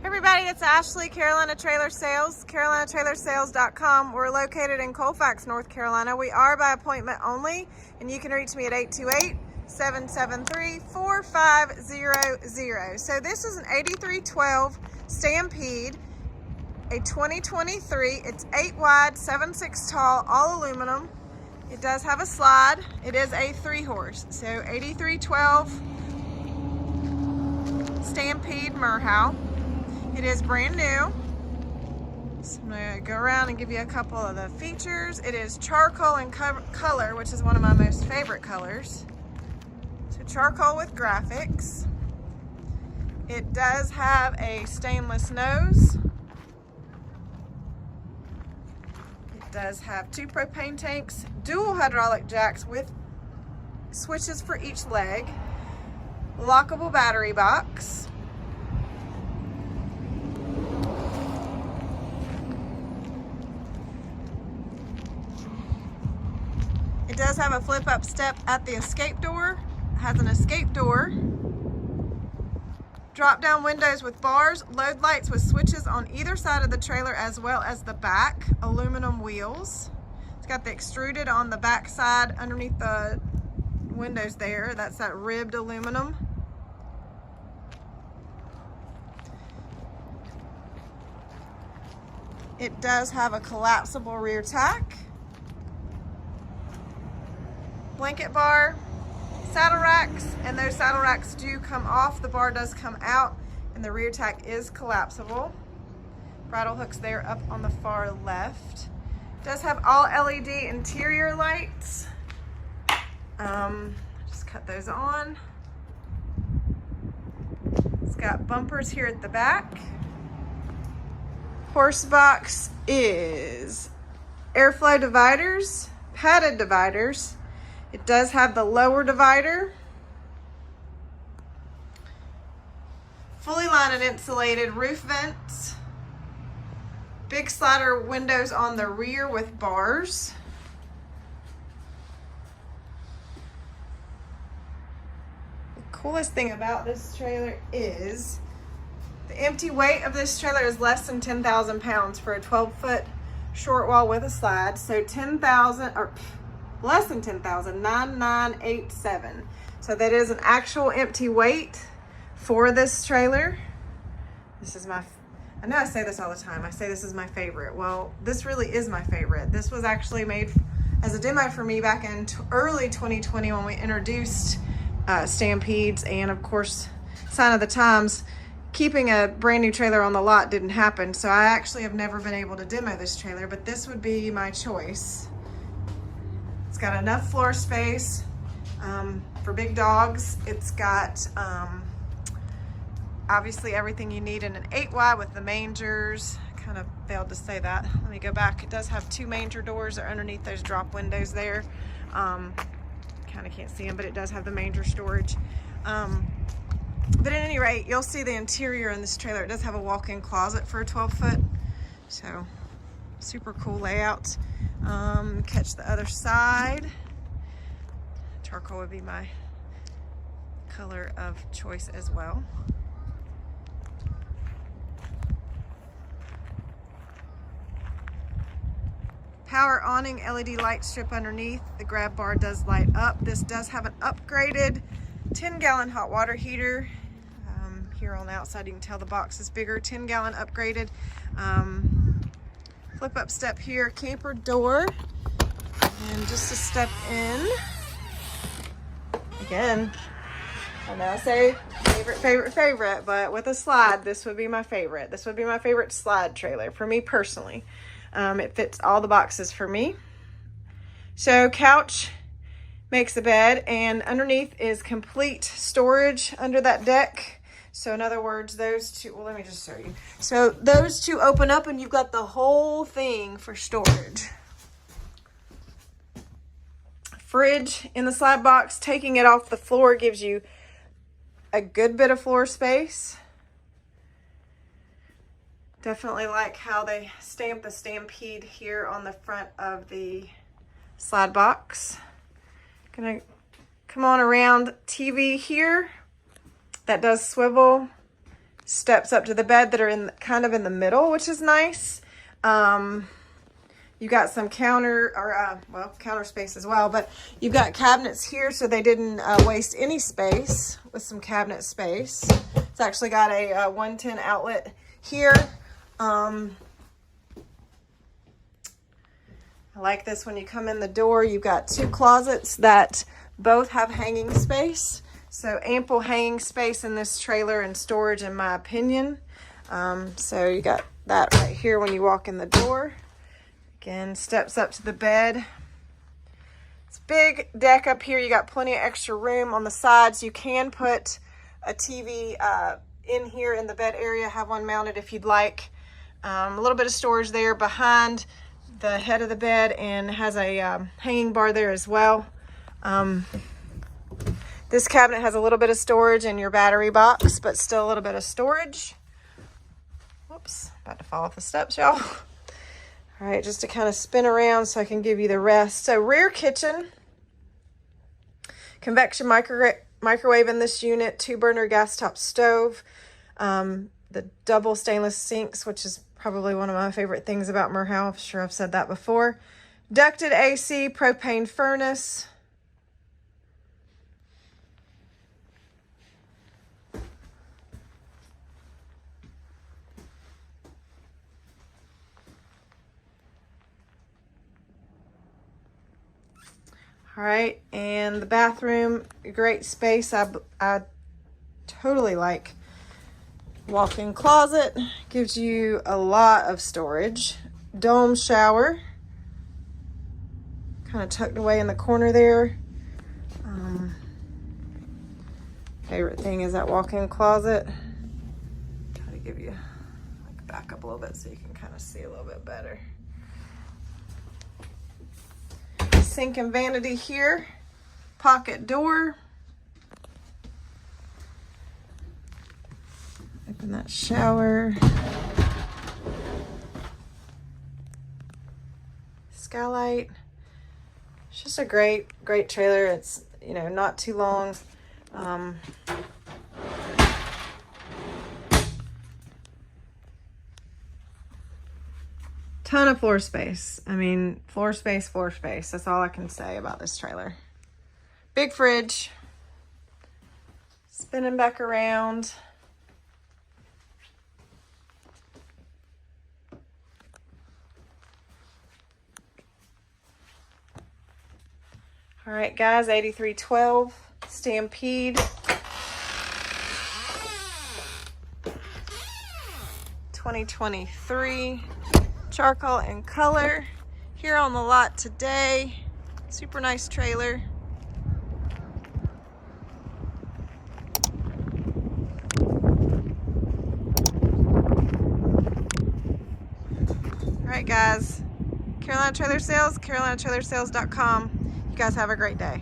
Hey everybody, it's Ashley, Carolina Trailer Sales, carolinatrailersales.com. We're located in Colfax, North Carolina. We are by appointment only, and you can reach me at 828-773-4500. So this is an 8312 Stampede, a 2023. It's 8 wide, 7'6" tall, all aluminum. It does have a slide. It is a 3-horse. So 8312 Stampede Merhow. It is brand new. So I'm going to go around and give you a couple of the features. It is charcoal in color, which is one of my most favorite colors. So charcoal with graphics. It does have a stainless nose. It does have 2 propane tanks, dual hydraulic jacks with switches for each leg, lockable battery box. It does have a flip-up step at the escape door. It has an escape door. Drop-down windows with bars, load lights with switches on either side of the trailer as well as the back, aluminum wheels. It's got the extruded on the back side underneath the windows there. That's that ribbed aluminum. It does have a collapsible rear tack. Blanket bar, saddle racks, and those saddle racks do come off. The bar does come out, and the rear tack is collapsible. Bridle hooks there up on the far left. It does have all LED interior lights. Just cut those on. It's got bumpers here at the back. Horse box is airflow dividers, padded dividers. It does have the lower divider, fully lined and insulated roof vents, big slider windows on the rear with bars. The coolest thing about this trailer is the empty weight of this trailer is less than 10,000 pounds for a 12-foot short wall with a slide. So 10,000 or less than 10,000, 9,987. So that is an actual empty weight for this trailer. This is I know I say this all the time. I say this is my favorite. Well, this really is my favorite. This was actually made as a demo for me back in early 2020 when we introduced Stampedes, and of course, sign of the times, keeping a brand new trailer on the lot didn't happen. So I actually have never been able to demo this trailer, but this would be my choice. It's got enough floor space for big dogs. It's got obviously everything you need in an 8 wide with the mangers. Kind of failed to say that. Let me go back. It does have 2 manger doors that are underneath those drop windows there. Kind of can't see them, but it does have the manger storage. But at any rate, you'll see the interior in this trailer. It does have a walk-in closet for a 12-foot. So super cool layout. Catch the other side. Charcoal would be my color of choice as well. Power awning LED light strip underneath. The grab bar does light up. This does have an upgraded 10-gallon hot water heater. Here on the outside, you can tell the box is bigger. 10-gallon upgraded. Flip up step here, camper door, and just a step in. Again, I know I say favorite, but with a slide, this would be my favorite. This would be my favorite slide trailer for me personally. It fits all the boxes for me. So couch makes the bed, and underneath is complete storage under that deck. So in other words, those two, well, let me just show you. So those two open up and you've got the whole thing for storage. Fridge in the slide box. Taking it off the floor gives you a good bit of floor space. Definitely like how they stamp the Stampede here on the front of the slide box. Gonna come on around. TV here that does swivel. steps up to the bed that are in kind of in the middle, which is nice. You got some counter space as well, but you've got cabinets here, so they didn't waste any space with some cabinet space. It's actually got a 110 outlet here. I like this. When you come in the door, you've got two closets that both have hanging space. So ample hanging space in this trailer and storage, in my opinion. So you got that right here when you walk in the door. Again, steps up to the bed. It's a big deck up here. You got plenty of extra room on the sides. You can put a TV in here in the bed area, have one mounted if you'd like. A little bit of storage there behind the head of the bed, and has a hanging bar there as well. This cabinet has a little bit of storage in your battery box, but still a little bit of storage. Whoops, about to fall off the steps, y'all. All right, just to kind of spin around so I can give you the rest. So rear kitchen, convection microwave in this unit, 2-burner gas top stove, the double stainless sinks, which is probably one of my favorite things about Merhow. I'm sure I've said that before. Ducted AC, propane furnace. All right, and the bathroom, great space. I totally like. Walk-in closet, gives you a lot of storage. Dome shower, kind of tucked away in the corner there. Favorite thing is that walk-in closet. Try to give you, like, back up a little bit so you can kind of see a little bit better. Sink and vanity here, pocket door. Open that shower. Skylight. It's just a great trailer. It's, you know, not too long. Ton of floor space. I mean, floor space. That's all I can say about this trailer. Big fridge. Spinning back around. All right, guys, 8312 Stampede. 2023. Charcoal in color. Here on the lot today. Super nice trailer. All right, guys. Carolina Trailer Sales, carolinatrailersales.com. You guys have a great day.